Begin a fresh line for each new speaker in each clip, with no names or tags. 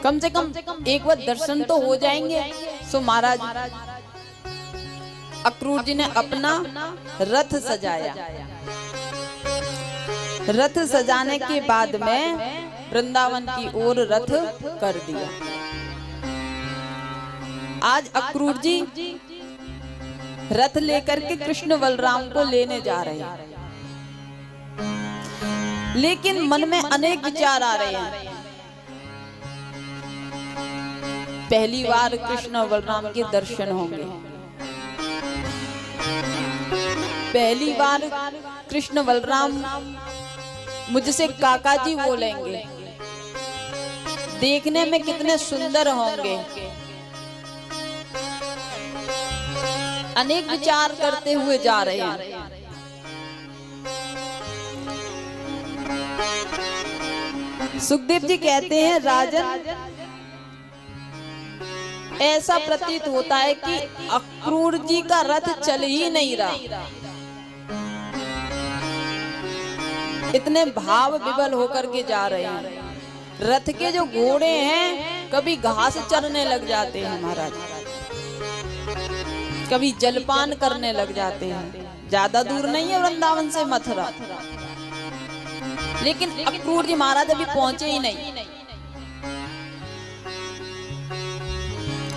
कम से कम एक बार दर्शन तो हो जाएंगे। सो महाराज अक्रूर जी ने अपना रथ सजाया। रथ सजाने के बाद में वृंदावन की ओर रथ कर दिया। आज अक्रूर जी रथ लेकर के कृष्ण बलराम को लेने जा रहे हैं, लेकिन मन में अनेक विचार आ रहे हैं। पहली बार कृष्ण और बलराम के दर्शन होंगे, पहली बार कृष्ण बलराम मुझसे काका जी बोलेंगे, देखने में कितने सुंदर होंगे। अनेक विचार करते हुए जा रहे हैं। सुखदेव जी कहते हैं, राजन ऐसा प्रतीत होता है कि अक्रूर जी का रथ चल ही नहीं रहा। इतने भाव विवल होकर के जा रहे हैं। रथ के जो घोड़े हैं कभी घास चरने लग जाते हैं महाराज, कभी जलपान करने लग जाते हैं। ज्यादा दूर नहीं है वृंदावन से मथुरा, लेकिन अक्रूर जी महाराज अभी पहुंचे ही नहीं।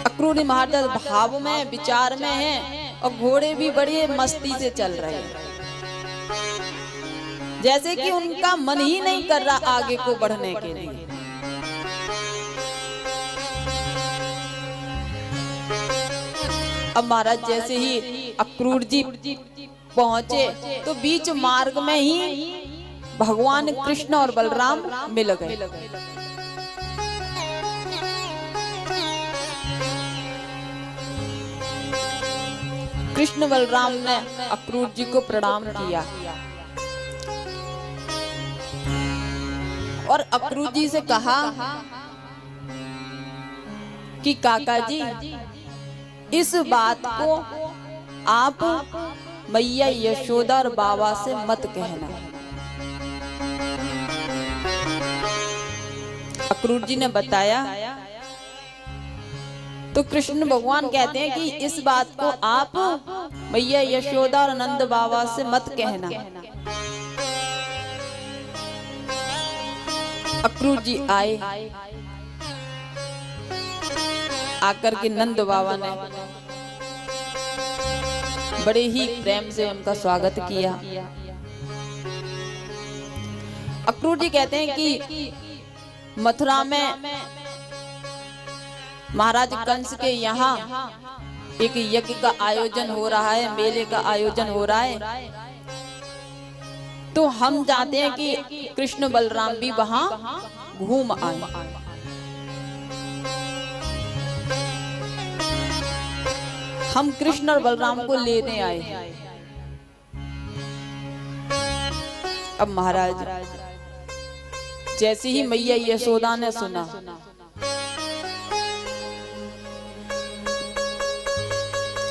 अक्रूर जी महाराज भाव में विचार में हैं और घोड़े भी बड़ी मस्ती से चल रहे हैं, जैसे कि उनका मन ही नहीं कर रहा आगे को बढ़ने के लिए। अब महाराज जैसे ही अक्रूर जी पहुंचे तो बीच मार्ग में ही भगवान कृष्ण और बलराम मिल गए। कृष्ण बलराम ने अक्रूर जी को प्रणाम किया और अक्रूर जी से कहा कि काका जी, इस बात को आप मैया यशोदा और बाबा से मत कहना। अक्रूर जी ने बताया तो कृष्ण भगवान कहते हैं कि इस बात को आप मैया यशोदा और नंद बाबा से मत कहना। अक्रूर जी आए, आकर के नंद बाबा ने बड़े ही प्रेम से उनका स्वागत किया। अक्रूर जी कहते हैं कि मथुरा में महाराज कंस के यहाँ एक यज्ञ का आयोजन हो रहा है, मेले का आयोजन हो रहा है। तो हम चाहते हैं कि कृष्ण बलराम भी वहां घूम आए। हम कृष्ण और बलराम को लेने आए हैं। अब महाराज जैसे ही मैया यशोदा ने सुना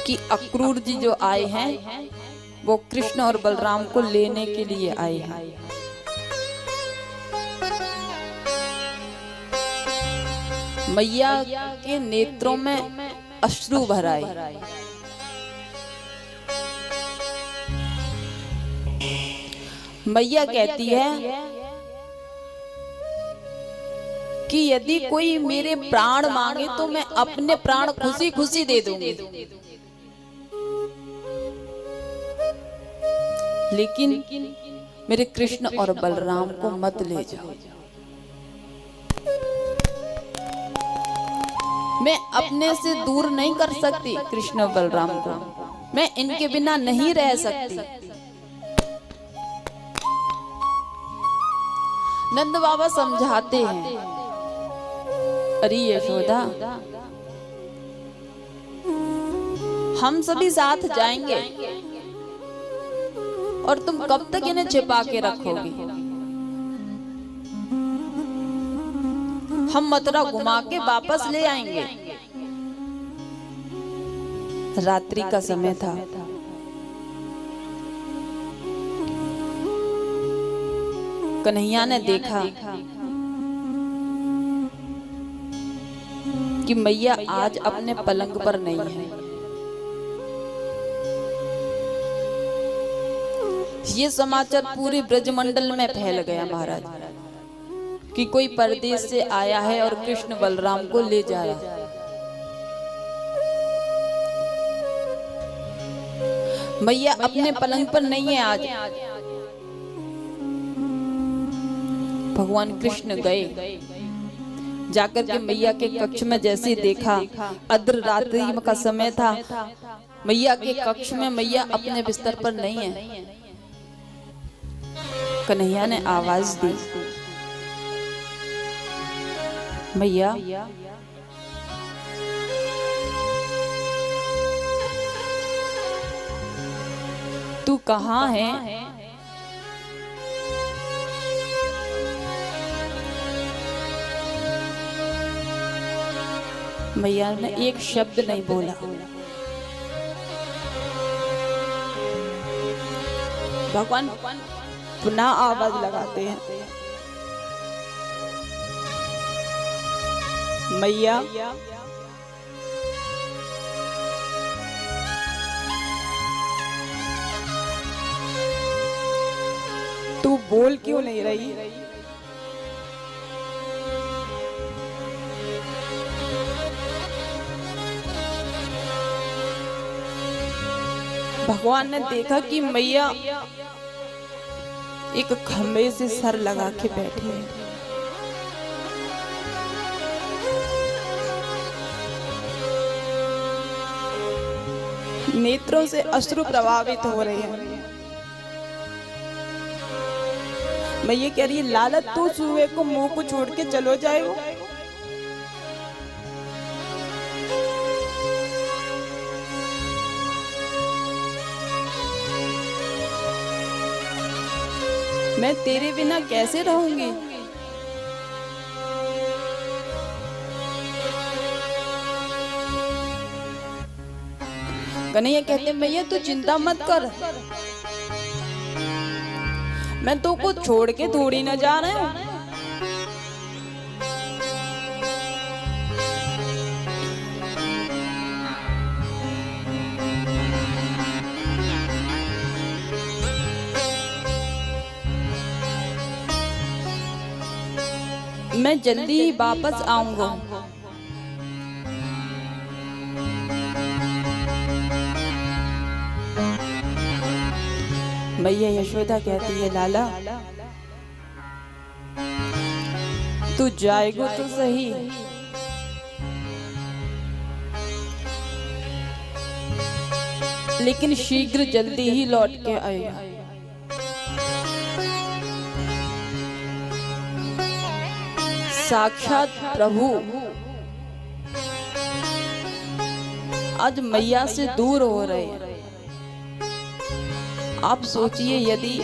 कि अक्रूर जी जो आए हैं वो कृष्ण और बलराम को लेने के लिए आए हैं, मैया के नेत्रों में अश्रु भर आए। मैया कहती है कि यदि कोई मेरे प्राण मांगे तो मैं अपने प्राण खुशी खुशी दे दूंगी, लेकिन मेरे कृष्ण और बलराम को मत ले जाओ। मैं अपने से दूर नहीं कर सकती कृष्ण और बलराम को, मैं इनके बिना नहीं रह सकती। नंद बाबा समझाते हैं, अरे यशोदा, हम सभी साथ जाएंगे और तुम कब तक इन्हें छिपा के रखोगी? हम मथुरा घुमा के वापस ले आएंगे। रात्रि का समय था। कन्हैया ने देखा कि मैया आज अपने पलंग पर नहीं है। ये समाचार पूरे ब्रजमंडल में फैल गया महाराज कि कोई परदेश से आया है और कृष्ण बलराम को ले जा रहा है। मैया अपने पलंग पर नहीं है आज। भगवान कृष्ण गए, जाकर के मैया के कक्ष में जैसे देखा, अर्ध रात्रि का समय था, मैया के कक्ष में मैया अपने बिस्तर पर नहीं है। कन्हैया ने आवाज दी, मैया तू कहाँ है? मैया ने एक शब्द नहीं बोला। भगवान पुनः आवाज लगाते हैं, मैया तू बोल क्यों नहीं रही? भगवान ने देखा कि मैया एक खंबे से सर लगा के बैठी है। नेत्रों से अश्रु प्रभावित हो रहे हैं। मैया कह रही है, लाला तू सुबह को मुंह को छोड़ के चलो जाए। मैं तेरे बिना कैसे रहूंगी? कन्हैया कहते, मैया तू चिंता मत कर, मैं तो को छोड़ के थोड़ी ना जा रहा हूं। मैं जल्दी ही वापस आऊंगा। मैया यशोदा कहती है, लाला तू जाएगो तो सही, लेकिन शीघ्र जल्दी ही लौट के आएगा। साक्षात प्रभु आज मैया से दूर हो रहे हैं। आप सोचिए, यदि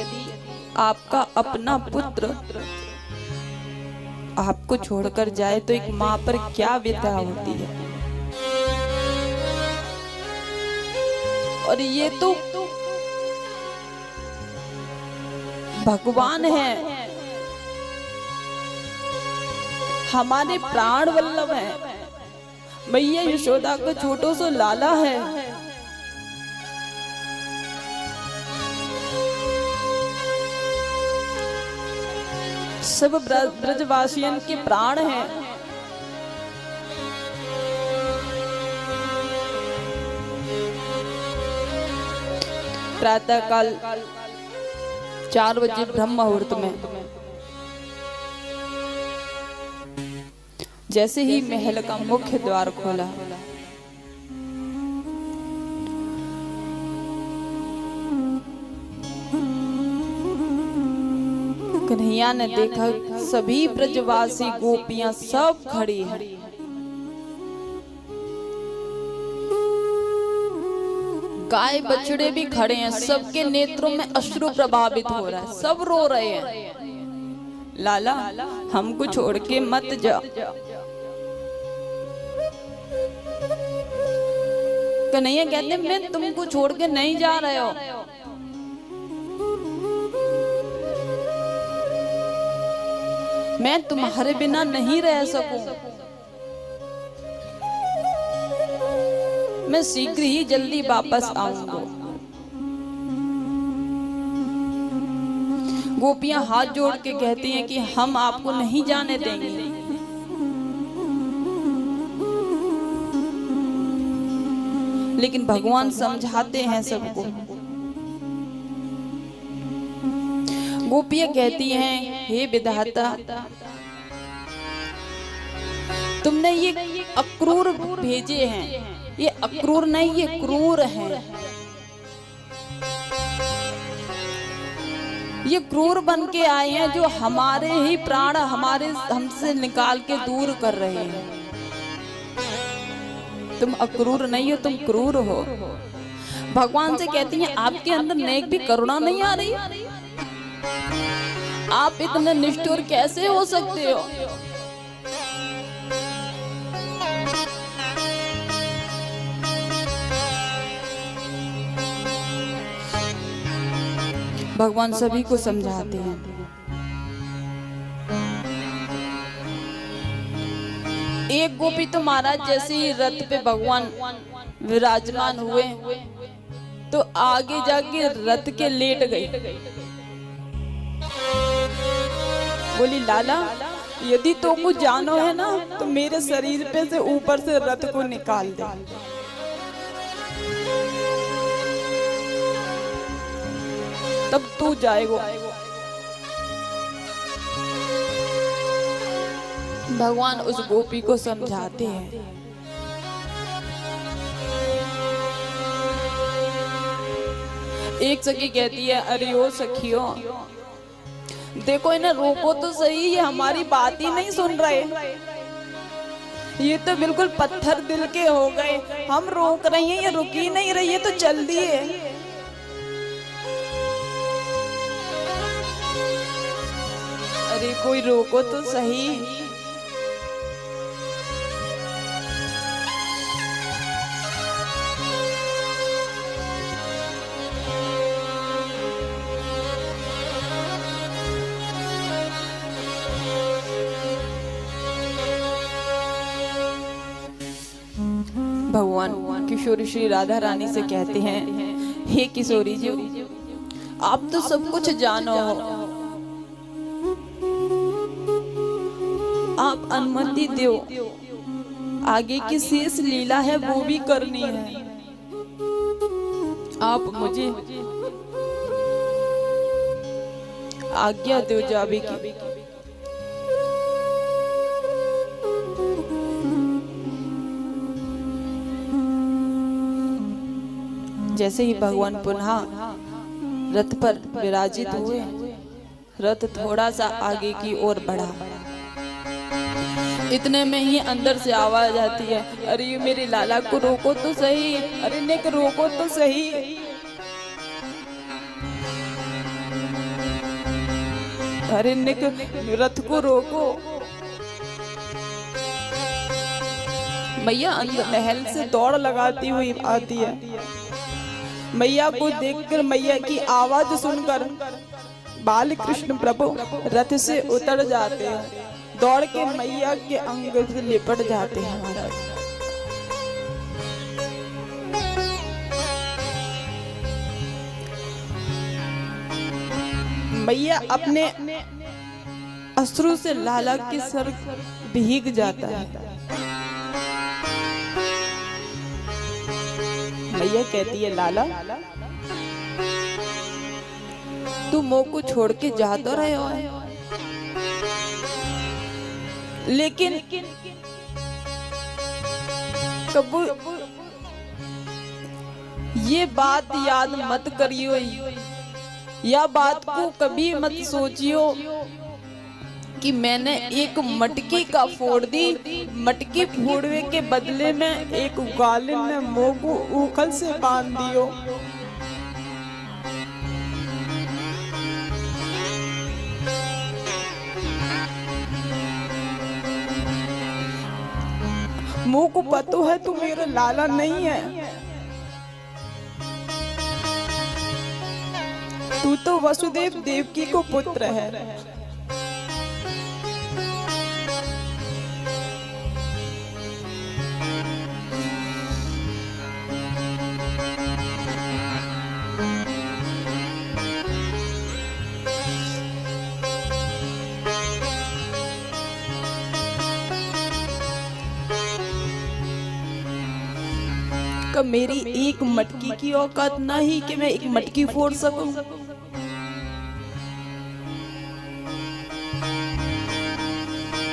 आपका अपना पुत्र आपको छोड़कर जाए तो एक माँ पर क्या व्यथा होती है। और ये तो भगवान है, हमारे प्राण वल्लभ है। मैया यशोदा का छोटो सो लाला है। सब ब्रजवासियों के प्राण हैं। प्रातः काल 4 बजे ब्रह्म मुहूर्त में जैसे ही महल का मुख्य द्वार खोला, कन्हैया ने देखा सभी ब्रजवासी गोपियां सब खड़ी हैं। गाय बछड़े भी खड़े हैं, सबके नेत्रों में अश्रु प्रभावित हो रहा है, सब रो रहे हैं। लाला हमको छोड़ के मत जा। कन्हैया कहते मैं तुमको छोड़ के नहीं जा रहे हो। मैं तुम्हारे बिना नहीं रह सकूं। मैं शीघ्र ही जल्दी वापस आऊंगा। गोपियां हाथ जोड़ के कहती हैं कि हम आपको नहीं जाने देंगे। लेकिन भगवान समझाते हैं सबको। गोपियां कहती हैं, हे विधाता, तुमने ये अक्रूर भेजे हैं। ये अक्रूर नहीं, ये क्रूर हैं। ये क्रूर बन के आए हैं जो हमारे ही प्राण हमसे निकाल के दूर कर रहे हैं। तुम अक्रूर नहीं हो, तुम क्रूर हो। भगवान से कहती हैं, आपके अंदर नेक भी करुणा नहीं आ रही? आप इतने निष्ठुर कैसे हो सकते हो? भगवान सभी को समझाते हैं। एक गोपी तो महाराज जैसे ही रथ पे भगवान विराजमान हुए तो आगे जाके रथ के लेट गई। बोली, लाला, यदि तो कुछ जानो है ना तो मेरे शरीर पे से ऊपर से रथ को निकाल दे। तब तू जाएगा। भगवान उस गोपी को समझाते हैं। एक सखी कहती है, अरे ओ सखियों, देखो इन्हें रोको तो सही, ये हमारी बात ही नहीं सुन रहे। ये तो बिल्कुल पत्थर दिल के हो गए। हम रोक रही हैं, ये रुक ही नहीं रही है, तो चल दिए। अरे कोई रोको तो सही। भगवान किशोरी श्री राधा रानी से कहते हैं, हे किशोरी जी, आप तो सब कुछ जानो हो, आप अनुमति दो, आगे की शेष लीला है वो भी करनी है। आप मुझे आज्ञा दो जावे की। जैसे ही भगवान पुनः रथ पर विराजित हुए, रथ थोड़ा सा आगे की ओर बढ़ा। इतने में ही अंदर से आवाज आती है, अरे ये मेरे लाला को रोको तो सही, अरे निक रोको तो सही। अरे निक रथ को रोको। मैया अंदर महल से दौड़ लगाती हुई आती है। मैया को देखकर, मैया की आवाज सुनकर बाल कृष्ण प्रभु रथ से उतर जाते हैं, दौड़ के मैया के अंग से लिपट जाते हैं। महाराज मैया अपने अश्रु से लाला के सर भीग जाता है। मैया कहती है, लाला तू मोह को छोड़ के जा तो रहे हो, लेकिन कबू ये बात याद मत करियो, या बात को कभी मत सोचियो कि मैंने एक मटकी का फोड़ दी। मटकी फोड़ने के बदले में एक गालिन ने मुंह को उखल से बांध दियो। मुंह को पतो है तू मेरा लाला नहीं है, तू तो वसुदेव देवकी को पुत्र है। का मेरी एक मटकी की औकात नहीं कि मैं एक मटकी फोड़ सकूं।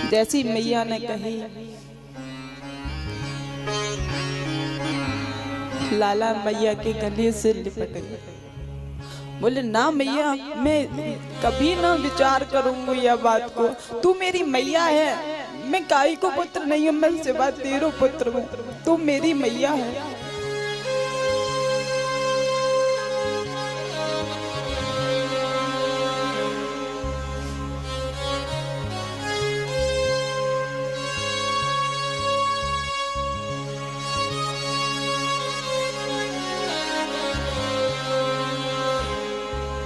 जैसी मैया ने कही, लाला मैया के गले से लिपट गए। बोले ना मैया, मैं कभी ना विचार करूंगी यह बात को। तू मेरी मैया है, मैं काई को पुत्र नहीं हूं, मैं सिवा तेरो पुत्र हूं। तू मेरी मैया है।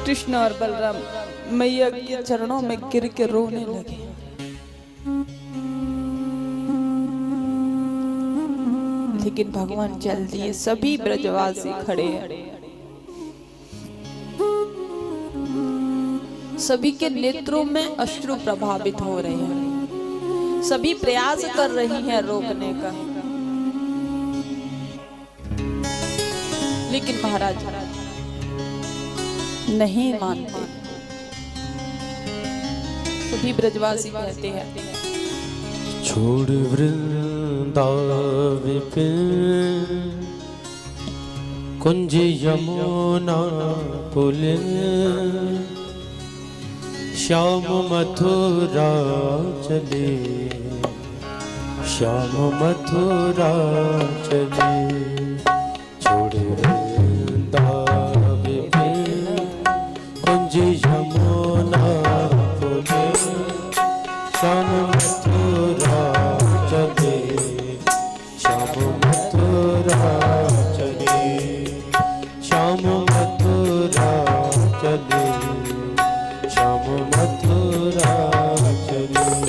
कृष्ण और बलराम मैया के चरणों में गिर के रोने लगे। लेकिन भगवान चल दिए, सभी ब्रजवासी खड़े हैं। सभी के नेत्रों में अश्रु प्रभावित हो रहे हैं। सभी प्रयास कर रही हैं रोकने का, लेकिन महाराज नहीं मानते। सभी ब्रजवासी कहते हैं,
छोड़ वृंदावन कुंज यमुना पुलिन, श्याम मथुरा चले, श्याम मथुरा चले। छोड़ यमुना पुलिन, श्याम मथुरा चले, श्याम मथुरा चले, श्याम मथुरा चले, श्याम मथुरा चले।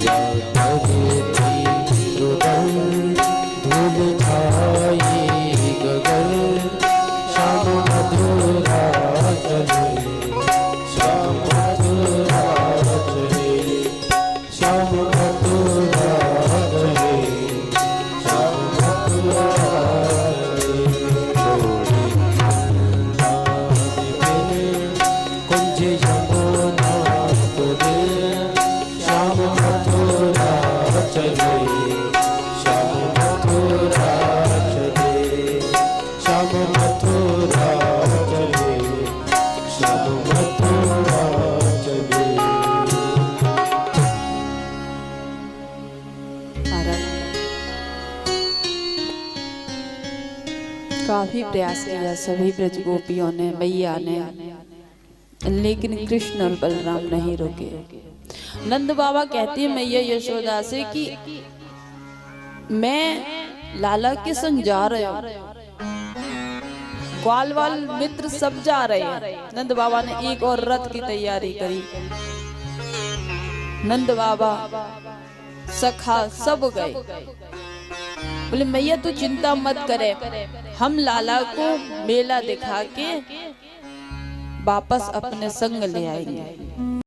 छाया करे रुदन धूल छाई गगन श्याम मथुरा चले श्याम मथुरा चले श्याम मथुरा चले श्याम मथुरा चले कुंज यमुना तुरे श्याम मथुरा चले श्याम मथुरा चले श्याम मथुरा चले श्याम मथुरा चले।
काफी प्रयास किया सभी ब्रज गोपियों ने, मैया ने, लेकिन कृष्ण और बलराम नहीं रुके। नंद बाबा कहती है मैया यशोदा से कि मैं लाला के संग जा रहा हूँ, ग्वाल वाल मित्र सब जा रहे हैं। नंद बाबा ने एक और रथ की तैयारी करी। नंद बाबा सखा सब गए। बोले मैया तू चिंता मत करे, हम लाला को मेला दिखा के वापस अपने संग ले आएंगे।